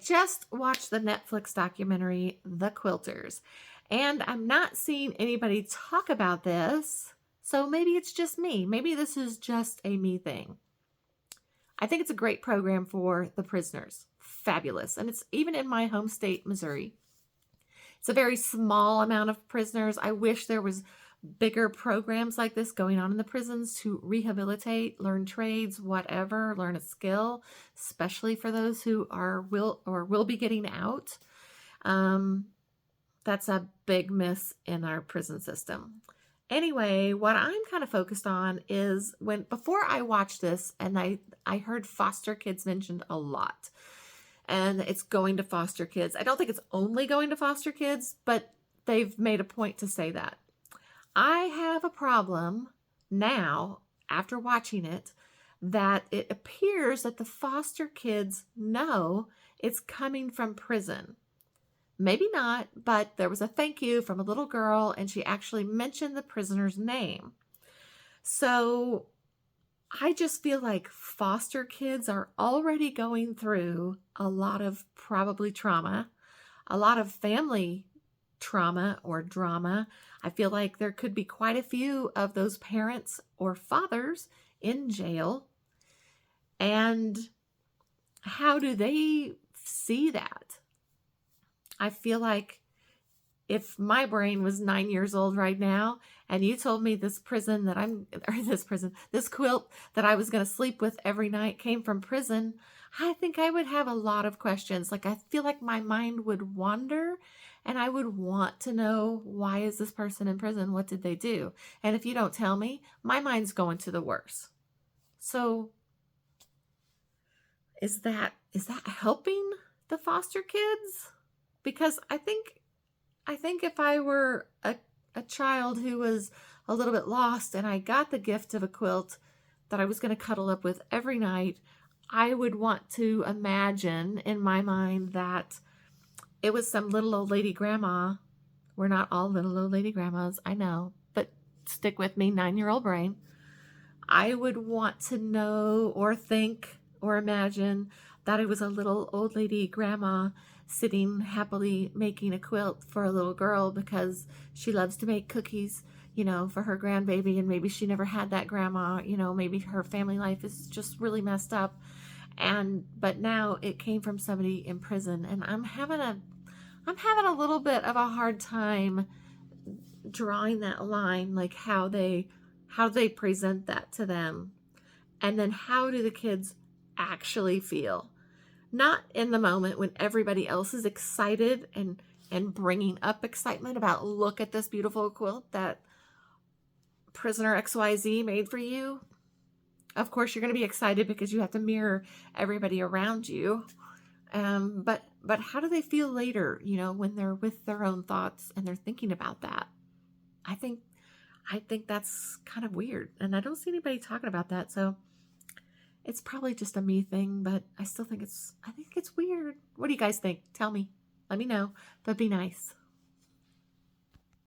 just watched the Netflix documentary, The Quilters, and I'm not seeing anybody talk about this, so maybe it's just me. Maybe this is just a me thing. I think it's a great program for the prisoners. Fabulous. And it's even in my home state, Missouri. It's a very small amount of prisoners. I wish there was bigger programs like this going on in the prisons to rehabilitate, learn trades, whatever, learn a skill, especially for those who will be getting out. That's a big miss in our prison system. Anyway, what I'm kind of focused on is before I watched this, and I heard foster kids mentioned a lot, and it's going to foster kids. I don't think it's only going to foster kids, but they've made a point to say that. I have a problem now, after watching it, that it appears that the foster kids know it's coming from prison. Maybe not, but there was a thank you from a little girl, and she actually mentioned the prisoner's name. So I just feel like foster kids are already going through a lot of probably trauma, a lot of family trauma or drama. I feel like there could be quite a few of those parents or fathers in jail. And how do they see that? I feel like if my brain was 9 years old right now and you told me this quilt that I was going to sleep with every night came from prison, I think I would have a lot of questions. Like, I feel like my mind would wander and I would want to know, why is this person in prison? What did they do? And if you don't tell me, my mind's going to the worse. So is that helping the foster kids? Because I think if I were a child who was a little bit lost and I got the gift of a quilt that I was going to cuddle up with every night, I would want to imagine in my mind that it was some little old lady grandma. We're not all little old lady grandmas, I know, but stick with me, 9-year-old brain. I would want to know or think or imagine that it was a little old lady grandma sitting happily making a quilt for a little girl because she loves to make cookies, for her grandbaby, and maybe she never had that grandma, maybe her family life is just really messed up, but now it came from somebody in prison, and I'm having a little bit of a hard time drawing that line, like how they present that to them, and then how do the kids actually feel? Not in the moment when everybody else is excited and bringing up excitement about, look at this beautiful quilt that prisoner XYZ made for you. Of course, you're going to be excited because you have to mirror everybody around you. But how do they feel later, when they're with their own thoughts and they're thinking about that? I think that's kind of weird. And I don't see anybody talking about that. So it's probably just a me thing, but I think it's weird. What do you guys think? Tell me. Let me know, but be nice.